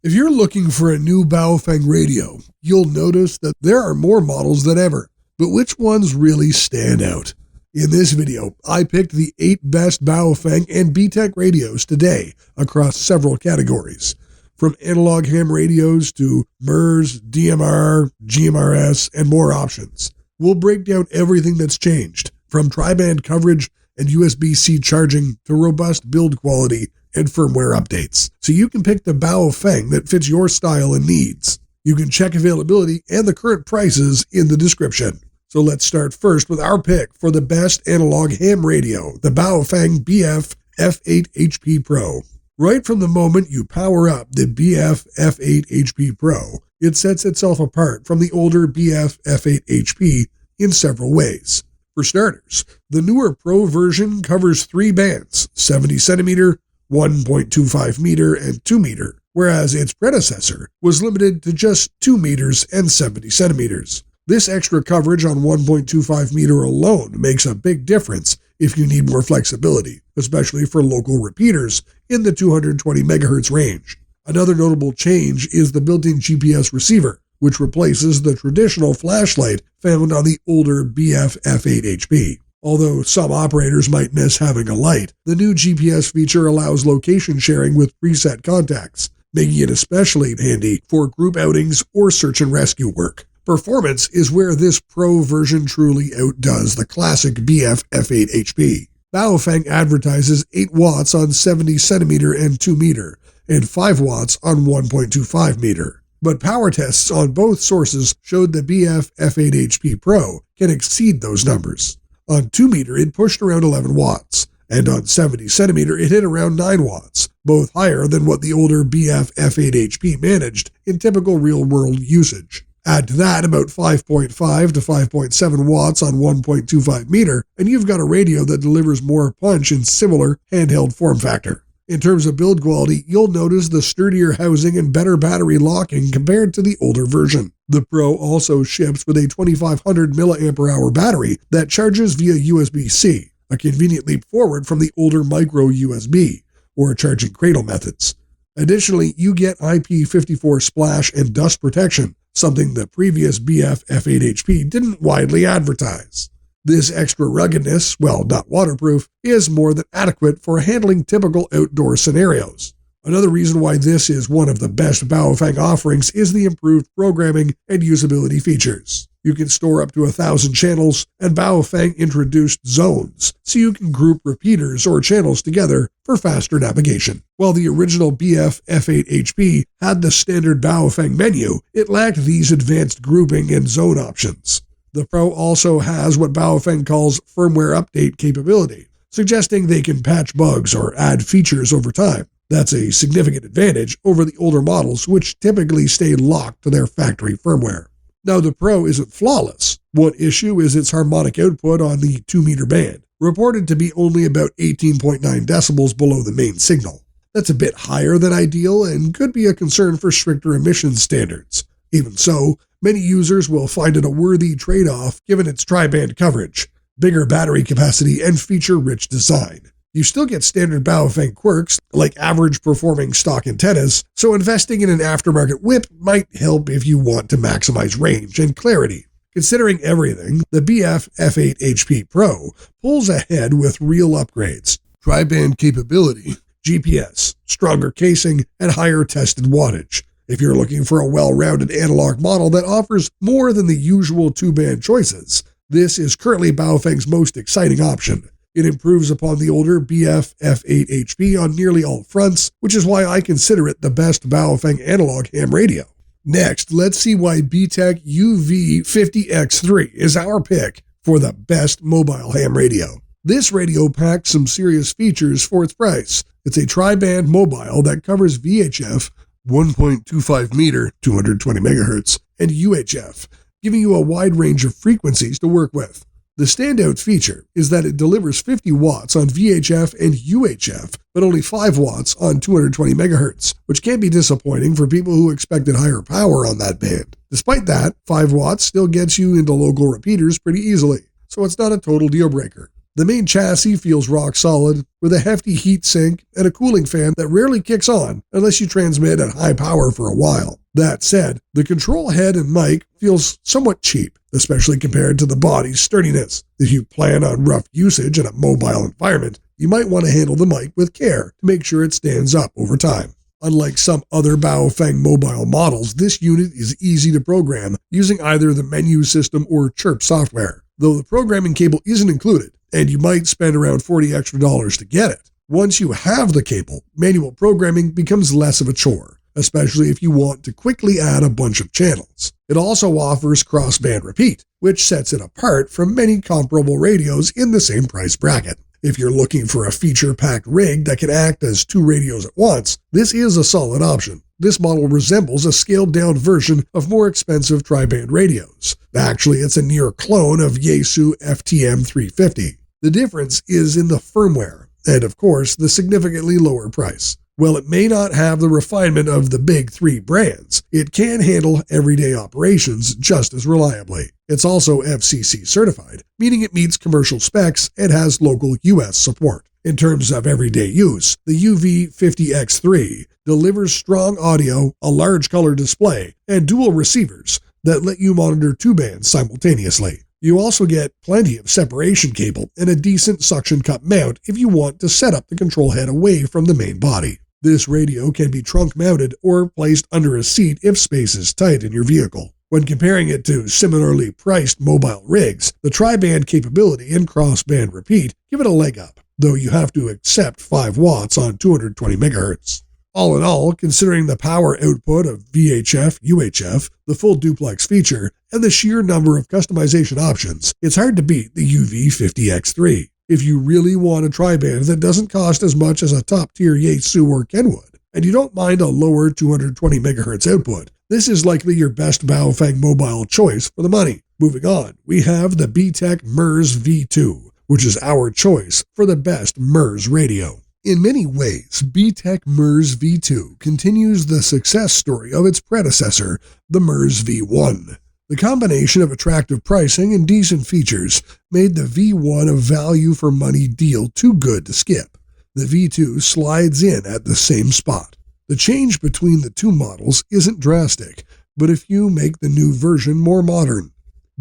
If you're looking for a new Baofeng radio, you'll notice that there are more models than ever, but which ones really stand out? In this video, I picked the 8 best Baofeng and BTECH radios today across several categories, from analog ham radios to MURS, DMR, GMRS, and more options. We'll break down everything that's changed, from triband coverage and USB-C charging to robust build quality and firmware updates, so you can pick the Baofeng that fits your style and needs. You can check availability and the current prices in the description. So let's start first with our pick for the best analog ham radio, the Baofeng BF F8 HP Pro. Right from the moment you power up the BF F8 HP Pro, it sets itself apart from the older BF F8 HP in several ways. For starters, the newer Pro version covers 3 bands, 70 centimeter, 1.25 meter, and 2 meter, whereas its predecessor was limited to just 2 meters and 70 centimeters. This extra coverage on 1.25 meter alone makes a big difference if you need more flexibility, especially for local repeaters in the 220 MHz range. Another notable change is the built-in GPS receiver, which replaces the traditional flashlight found on the older BF F8 HP. Although some operators might miss having a light, the new GPS feature allows location sharing with preset contacts, making it especially handy for group outings or search and rescue work. Performance is where this Pro version truly outdoes the classic BF F8 HP. Baofeng advertises 8 watts on 70 centimeter and 2 meter, and 5 watts on 1.25 meter. But power tests on both sources showed the BF F8 HP Pro can exceed those numbers. On 2 meter, it pushed around 11 watts, and on 70 centimeter, it hit around 9 watts, both higher than what the older BF F8 HP managed in typical real-world usage. Add to that about 5.5 to 5.7 watts on 1.25 meter, and you've got a radio that delivers more punch in similar handheld form factor. In terms of build quality, you'll notice the sturdier housing and better battery locking compared to the older version. The Pro also ships with a 2500 mAh battery that charges via USB-C, a convenient leap forward from the older micro USB, or charging cradle methods. Additionally, you get IP54 splash and dust protection, something the previous BF F8 HP didn't widely advertise. This extra ruggedness, well, not waterproof, is more than adequate for handling typical outdoor scenarios. Another reason why this is one of the best Baofeng offerings is the improved programming and usability features. You can store up to 1,000 channels, and Baofeng introduced zones, so you can group repeaters or channels together for faster navigation. While the original BF F8 HP had the standard Baofeng menu, it lacked these advanced grouping and zone options. The Pro also has what Baofeng calls firmware update capability, suggesting they can patch bugs or add features over time. That's a significant advantage over the older models, which typically stay locked to their factory firmware. Now, the Pro isn't flawless. One issue is its harmonic output on the 2 meter band, reported to be only about 18.9 decibels below the main signal. That's a bit higher than ideal and could be a concern for stricter emissions standards. Even so, many users will find it a worthy trade-off given its tri-band coverage, bigger battery capacity, and feature-rich design. You still get standard Baofeng quirks, like average-performing stock antennas, so investing in an aftermarket whip might help if you want to maximize range and clarity. Considering everything, the BF F8 HP Pro pulls ahead with real upgrades: tri-band capability, GPS, stronger casing, and higher tested wattage. If you're looking for a well-rounded analog model that offers more than the usual 2-band choices, this is currently Baofeng's most exciting option. It improves upon the older BF F8 HP on nearly all fronts, which is why I consider it the best Baofeng analog ham radio. Next, let's see why BTECH UV50X3 is our pick for the best mobile ham radio. This radio packs some serious features for its price. It's a tri-band mobile that covers VHF, 1.25 meter, 220 MHz, and UHF, giving you a wide range of frequencies to work with. The standout feature is that it delivers 50 watts on VHF and UHF, but only 5 watts on 220 MHz, which can be disappointing for people who expected higher power on that band. Despite that, 5 watts still gets you into local repeaters pretty easily, so it's not a total deal breaker. The main chassis feels rock solid, with a hefty heat sink and a cooling fan that rarely kicks on unless you transmit at high power for a while. That said, the control head and mic feels somewhat cheap, especially compared to the body's sturdiness. If you plan on rough usage in a mobile environment, you might want to handle the mic with care to make sure it stands up over time. Unlike some other Baofeng mobile models, this unit is easy to program using either the menu system or Chirp software, though the programming cable isn't included, and you might spend around $40 extra to get it. Once you have the cable, manual programming becomes less of a chore, especially if you want to quickly add a bunch of channels. It also offers cross-band repeat, which sets it apart from many comparable radios in the same price bracket. If you're looking for a feature-packed rig that can act as 2 radios at once, this is a solid option. This model resembles a scaled-down version of more expensive triband radios. Actually, it's a near clone of Yaesu FTM 350. The difference is in the firmware, and of course, the significantly lower price. While it may not have the refinement of the big 3 brands, it can handle everyday operations just as reliably. It's also FCC certified, meaning it meets commercial specs and has local US support. In terms of everyday use, the UV50X3 delivers strong audio, a large color display, and dual receivers that let you monitor 2 bands simultaneously. You also get plenty of separation cable and a decent suction cup mount if you want to set up the control head away from the main body. This radio can be trunk mounted or placed under a seat if space is tight in your vehicle. When comparing it to similarly priced mobile rigs, the tri-band capability and cross-band repeat give it a leg up, though you have to accept 5 watts on 220 MHz. All in all, considering the power output of VHF, UHF, the full duplex feature, and the sheer number of customization options, it's hard to beat the UV50X3. If you really want a tri-band that doesn't cost as much as a top-tier Yaesu or Kenwood, and you don't mind a lower 220 MHz output, this is likely your best Baofeng mobile choice for the money. Moving on, we have the BTECH MURS V2, which is our choice for the best MURS radio. In many ways, BTECH MURS V2 continues the success story of its predecessor, the MURS V1. The combination of attractive pricing and decent features made the V1 a value-for-money deal too good to skip. The V2 slides in at the same spot. The change between the 2 models isn't drastic, but if you make the new version more modern.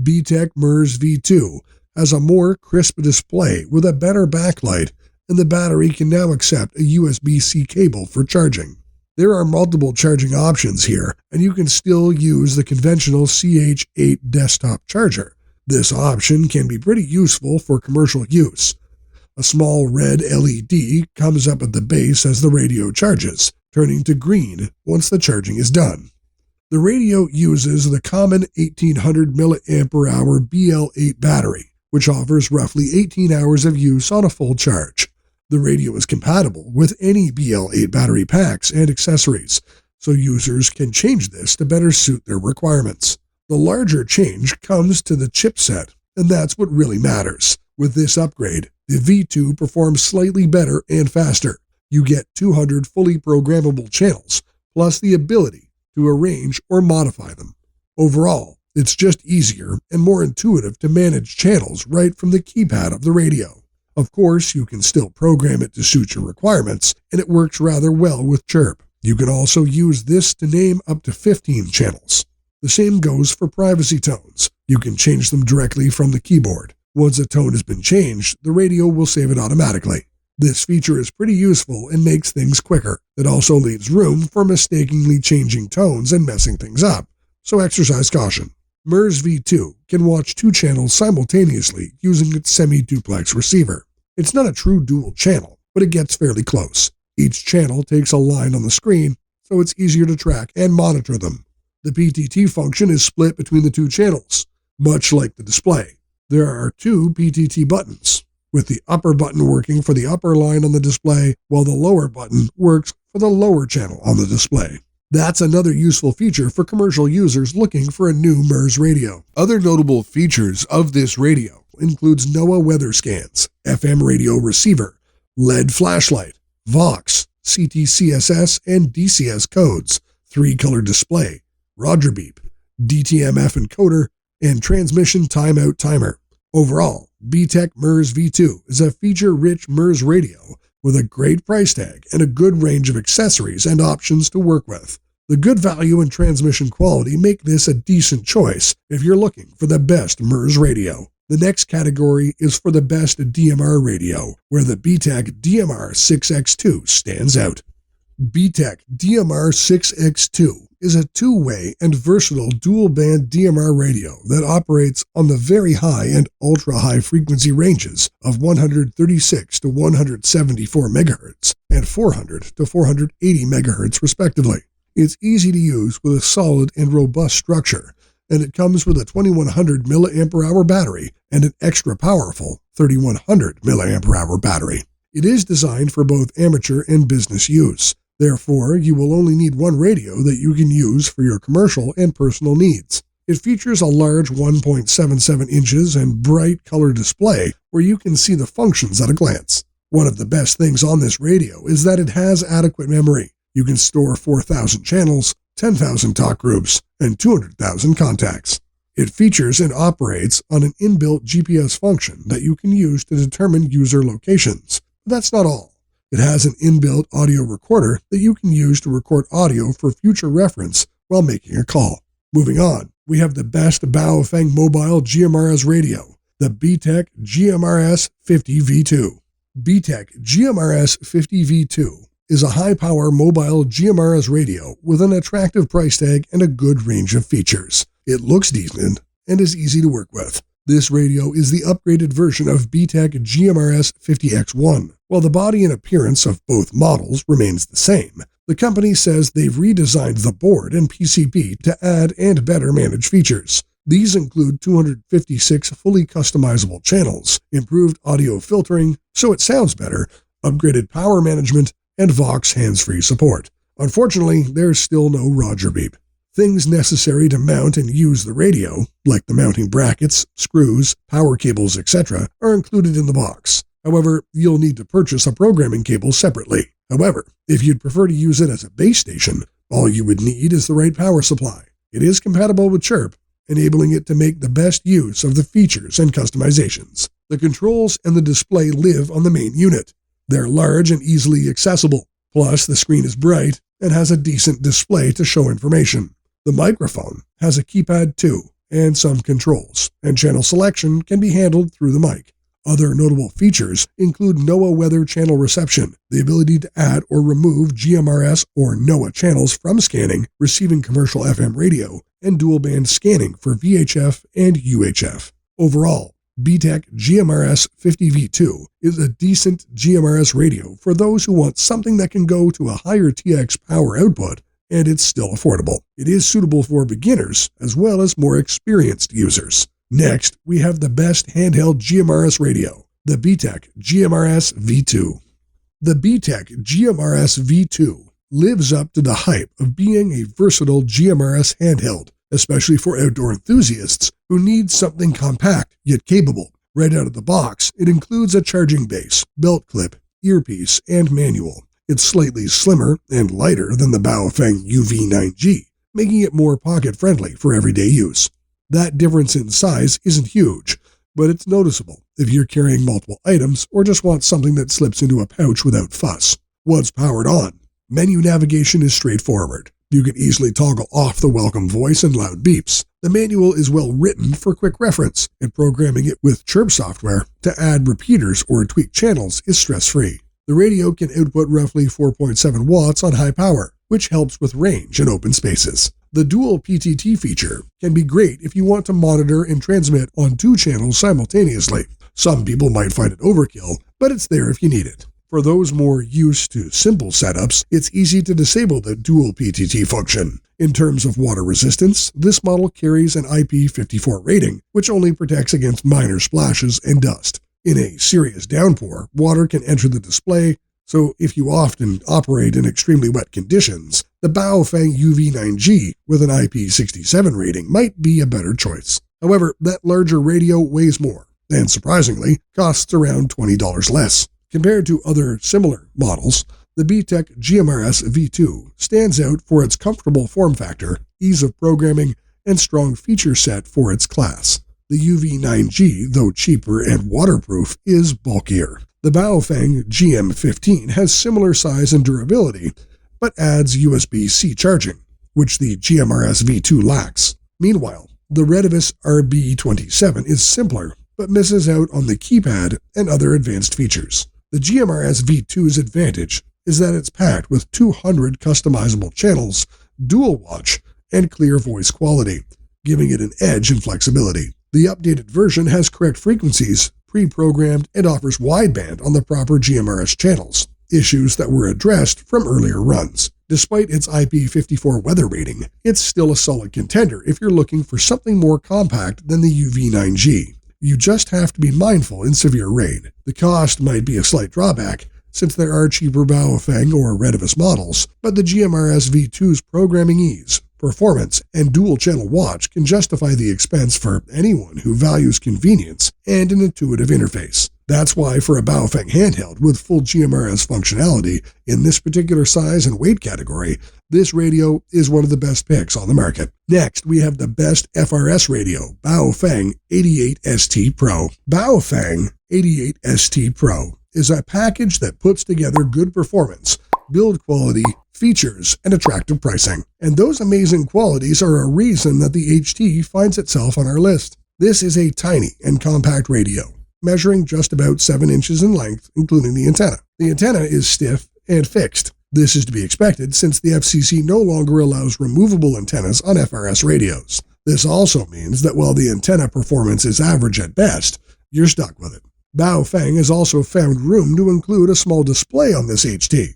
BTECH MURS V2 has a more crisp display with a better backlight, and the battery can now accept a USB-C cable for charging. There are multiple charging options here, and you can still use the conventional CH8 desktop charger. This option can be pretty useful for commercial use. A small red LED comes up at the base as the radio charges, turning to green once the charging is done. The radio uses the common 1800 mAh BL8 battery, which offers roughly 18 hours of use on a full charge. The radio is compatible with any BL8 battery packs and accessories, so users can change this to better suit their requirements. The larger change comes to the chipset, and that's what really matters. With this upgrade, the V2 performs slightly better and faster. You get 200 fully programmable channels, plus the ability to arrange or modify them. Overall, it's just easier and more intuitive to manage channels right from the keypad of the radio. Of course, you can still program it to suit your requirements, and it works rather well with Chirp. You can also use this to name up to 15 channels. The same goes for privacy tones. You can change them directly from the keyboard. Once a tone has been changed, the radio will save it automatically. This feature is pretty useful and makes things quicker. It also leaves room for mistakenly changing tones and messing things up, so exercise caution. MURS V2 can watch 2 channels simultaneously using its semi-duplex receiver. It's not a true dual channel, but it gets fairly close. Each channel takes a line on the screen, so it's easier to track and monitor them. The PTT function is split between the 2 channels, much like the display. There are 2 PTT buttons, with the upper button working for the upper line on the display, while the lower button works for the lower channel on the display. That's another useful feature for commercial users looking for a new MURS radio. Other notable features of this radio includes NOAA weather scans, FM radio receiver, LED flashlight, Vox, CTCSS and DCS codes, 3-color display, Roger beep, DTMF encoder, and transmission timeout timer. Overall, BTECH MURS V2 is a feature-rich MURS radio with a great price tag and a good range of accessories and options to work with. The good value and transmission quality make this a decent choice if you're looking for the best MURS radio. The next category is for the best DMR radio, where the BTECH DMR6X2 stands out. BTECH DMR6X2 is a two-way and versatile dual-band DMR radio that operates on the very high and ultra-high frequency ranges of 136 to 174 MHz and 400 to 480 MHz respectively. It's easy to use with a solid and robust structure, and it comes with a 2100 mAh battery and an extra powerful 3100 mAh battery. It is designed for both amateur and business use. Therefore, you will only need one radio that you can use for your commercial and personal needs. It features a large 1.77 inches and bright color display where you can see the functions at a glance. One of the best things on this radio is that it has adequate memory. You can store 4,000 channels, 10,000 talk groups, and 200,000 contacts. It features and operates on an inbuilt GPS function that you can use to determine user locations. But that's not all. It has an inbuilt audio recorder that you can use to record audio for future reference while making a call. Moving on, we have the best Baofeng mobile GMRS radio, the BTECH GMRS 50V2. BTECH GMRS 50V2 is a high-power mobile GMRS radio with an attractive price tag and a good range of features. It looks decent and is easy to work with. This radio is the upgraded version of BTECH GMRS 50X1. While the body and appearance of both models remains the same, the company says they've redesigned the board and PCB to add and better manage features. These include 256 fully customizable channels, improved audio filtering so it sounds better, upgraded power management, and Vox hands-free support. Unfortunately, there's still no Roger beep. Things necessary to mount and use the radio, like the mounting brackets, screws, power cables, etc., are included in the box. However, you'll need to purchase a programming cable separately. However, if you'd prefer to use it as a base station, all you would need is the right power supply. It is compatible with Chirp, enabling it to make the best use of the features and customizations. The controls and the display live on the main unit. They're large and easily accessible. Plus, the screen is bright and has a decent display to show information. The microphone has a keypad too, and some controls, and channel selection can be handled through the mic. Other notable features include NOAA weather channel reception, the ability to add or remove GMRS or NOAA channels from scanning, receiving commercial FM radio, and dual-band scanning for VHF and UHF. Overall, BTECH GMRS 50V2 is a decent GMRS radio for those who want something that can go to a higher TX power output, and it's still affordable. It is suitable for beginners as well as more experienced users. Next, we have the best handheld GMRS radio, the BTECH GMRS V2. The BTECH GMRS V2 lives up to the hype of being a versatile GMRS handheld, especially for outdoor enthusiasts who need something compact yet capable. Right out of the box, it includes a charging base, belt clip, earpiece, and manual. It's slightly slimmer and lighter than the Baofeng UV9G, making it more pocket-friendly for everyday use. That difference in size isn't huge, but it's noticeable if you're carrying multiple items or just want something that slips into a pouch without fuss. Once powered on, menu navigation is straightforward. You can easily toggle off the welcome voice and loud beeps. The manual is well written for quick reference, and programming it with Chirp software to add repeaters or tweak channels is stress-free. The radio can output roughly 4.7 watts on high power, which helps with range in open spaces. The dual PTT feature can be great if you want to monitor and transmit on two channels simultaneously. Some people might find it overkill, but it's there if you need it. For those more used to simple setups, it's easy to disable the dual PTT function. In terms of water resistance, this model carries an IP54 rating, which only protects against minor splashes and dust. In a serious downpour, water can enter the display, so if you often operate in extremely wet conditions, the Baofeng UV9G with an IP67 rating might be a better choice. However, that larger radio weighs more, and surprisingly, costs around $20 less. Compared to other similar models, the BTECH GMRS V2 stands out for its comfortable form factor, ease of programming, and strong feature set for its class. The UV9G, though cheaper and waterproof, is bulkier. The Baofeng GM15 has similar size and durability, but adds USB-C charging, which the GMRS V2 lacks. Meanwhile, the Radios RB27 is simpler, but misses out on the keypad and other advanced features. The GMRS V2's advantage is that it's packed with 200 customizable channels, dual watch, and clear voice quality, giving it an edge in flexibility. The updated version has correct frequencies, pre-programmed, and offers wideband on the proper GMRS channels, issues that were addressed from earlier runs. Despite its IP54 weather rating, it's still a solid contender if you're looking for something more compact than the UV9G. You just have to be mindful in severe rain. The cost might be a slight drawback, since there are cheaper Baofeng or Radios models, but the GMRS V2's programming ease, performance, and dual-channel watch can justify the expense for anyone who values convenience and an intuitive interface. That's why for a Baofeng handheld with full GMRS functionality in this particular size and weight category, this radio is one of the best picks on the market. Next, we have the best FRS radio, Baofeng 88ST Pro. Baofeng 88ST Pro is a package that puts together good performance, build quality, features, and attractive pricing. And those amazing qualities are a reason that the HT finds itself on our list. This is a tiny and compact radio, measuring just about 7 inches in length, including the antenna. The antenna is stiff and fixed. This is to be expected since the FCC no longer allows removable antennas on FRS radios. This also means that while the antenna performance is average at best, you're stuck with it. Baofeng has also found room to include a small display on this HT.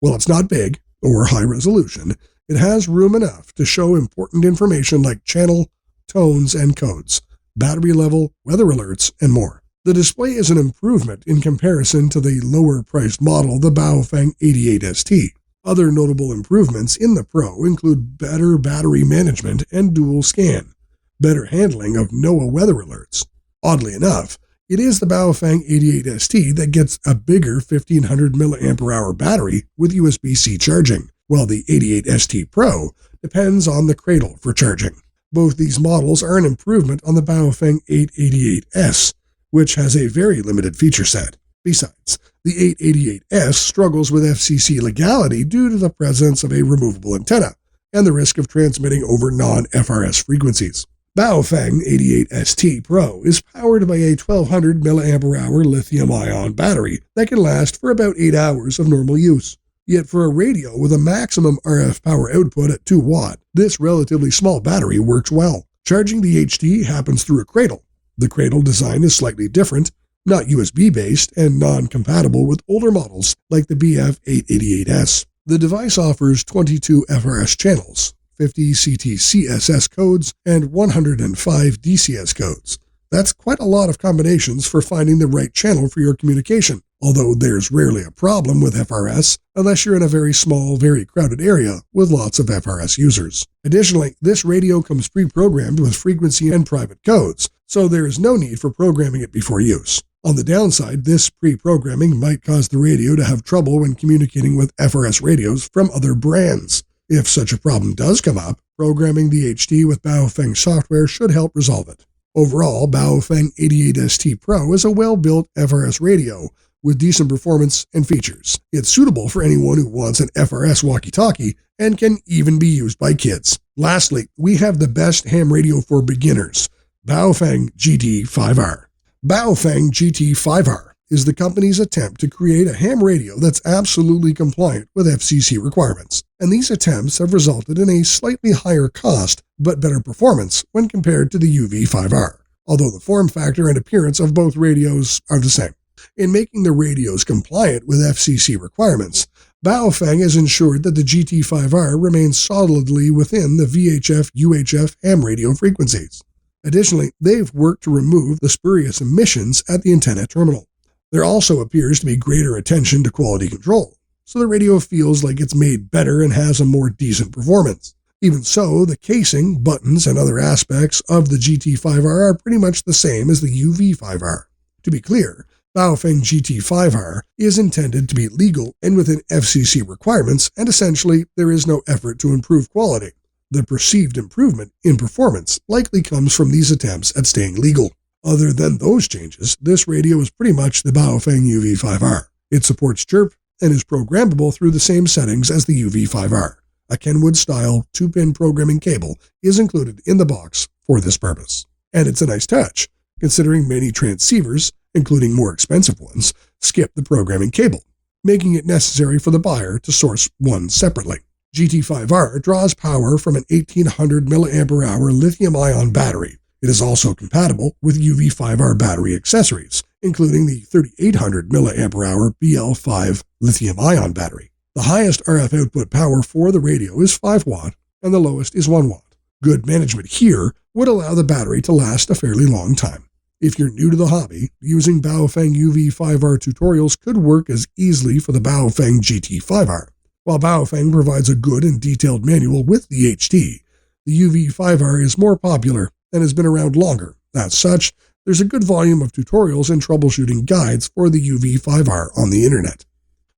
While it's not big or high resolution, it has room enough to show important information like channel, tones, and codes, battery level, weather alerts, and more. The display is an improvement in comparison to the lower-priced model, the Baofeng 88ST. Other notable improvements in the Pro include better battery management and dual scan, better handling of NOAA weather alerts. Oddly enough, it is the Baofeng 88ST that gets a bigger 1500 mAh battery with USB-C charging, while the 88ST Pro depends on the cradle for charging. Both these models are an improvement on the Baofeng 888S, which has a very limited feature set. Besides, the 888S struggles with FCC legality due to the presence of a removable antenna and the risk of transmitting over non-FRS frequencies. Baofeng 88ST Pro is powered by a 1200 mAh lithium-ion battery that can last for about 8 hours of normal use. Yet for a radio with a maximum RF power output at 2 watt, this relatively small battery works well. Charging the HT happens through a cradle. The cradle design is slightly different, not USB-based and non-compatible with older models like the BF888S. The device offers 22 FRS channels, 50 CT-CSS codes, and 105 DCS codes. That's quite a lot of combinations for finding the right channel for your communication, although there's rarely a problem with FRS unless you're in a very small, very crowded area with lots of FRS users. Additionally, this radio comes pre-programmed with frequency and private codes, so there is no need for programming it before use. On the downside, this pre-programming might cause the radio to have trouble when communicating with FRS radios from other brands. If such a problem does come up, programming the HT with Baofeng software should help resolve it. Overall, Baofeng 88ST Pro is a well-built FRS radio with decent performance and features. It's suitable for anyone who wants an FRS walkie-talkie and can even be used by kids. Lastly, we have the best ham radio for beginners, Baofeng GT5R. Baofeng GT5R is the company's attempt to create a ham radio that's absolutely compliant with FCC requirements. And these attempts have resulted in a slightly higher cost but better performance when compared to the UV5R, although the form factor and appearance of both radios are the same. In making the radios compliant with FCC requirements, Baofeng has ensured that the GT5R remains solidly within the VHF-UHF ham radio frequencies. Additionally, they've worked to remove the spurious emissions at the antenna terminal. There also appears to be greater attention to quality control, so the radio feels like it's made better and has a more decent performance. Even so, the casing, buttons, and other aspects of the GT5R are pretty much the same as the UV5R. To be clear, Baofeng GT5R is intended to be legal and within FCC requirements, and essentially there is no effort to improve quality. The perceived improvement in performance likely comes from these attempts at staying legal. Other than those changes, this radio is pretty much the Baofeng UV5R. It supports chirp and is programmable through the same settings as the UV5R. A Kenwood-style 2-pin programming cable is included in the box for this purpose. And it's a nice touch, considering many transceivers, including more expensive ones, skip the programming cable, making it necessary for the buyer to source one separately. GT5R draws power from an 1800 mAh lithium-ion battery. It is also compatible with UV5R battery accessories, including the 3800 mAh BL5 lithium-ion battery. The highest RF output power for the radio is 5 watt, and the lowest is 1 watt. Good management here would allow the battery to last a fairly long time. If you're new to the hobby, using Baofeng UV5R tutorials could work as easily for the Baofeng GT5R. While Baofeng provides a good and detailed manual with the HT, the UV5R is more popular and has been around longer. As such, there's a good volume of tutorials and troubleshooting guides for the UV5R on the internet.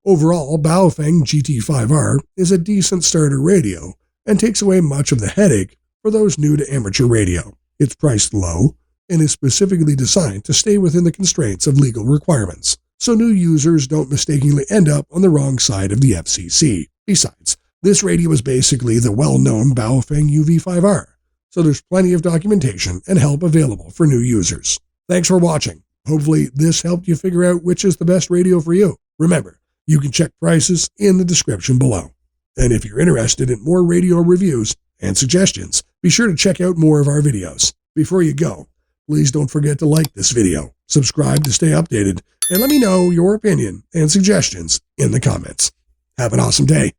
Overall, Baofeng GT5R is a decent starter radio and takes away much of the headache for those new to amateur radio. It's priced low and is specifically designed to stay within the constraints of legal requirements, so new users don't mistakenly end up on the wrong side of the FCC. Besides, this radio is basically the well-known Baofeng UV5R, so there's plenty of documentation and help available for new users. Thanks for watching. Hopefully this helped you figure out which is the best radio for you. Remember, you can check prices in the description below. And if you're interested in more radio reviews and suggestions, be sure to check out more of our videos. Before you go, please don't forget to like this video, subscribe to stay updated, and let me know your opinion and suggestions in the comments. Have an awesome day.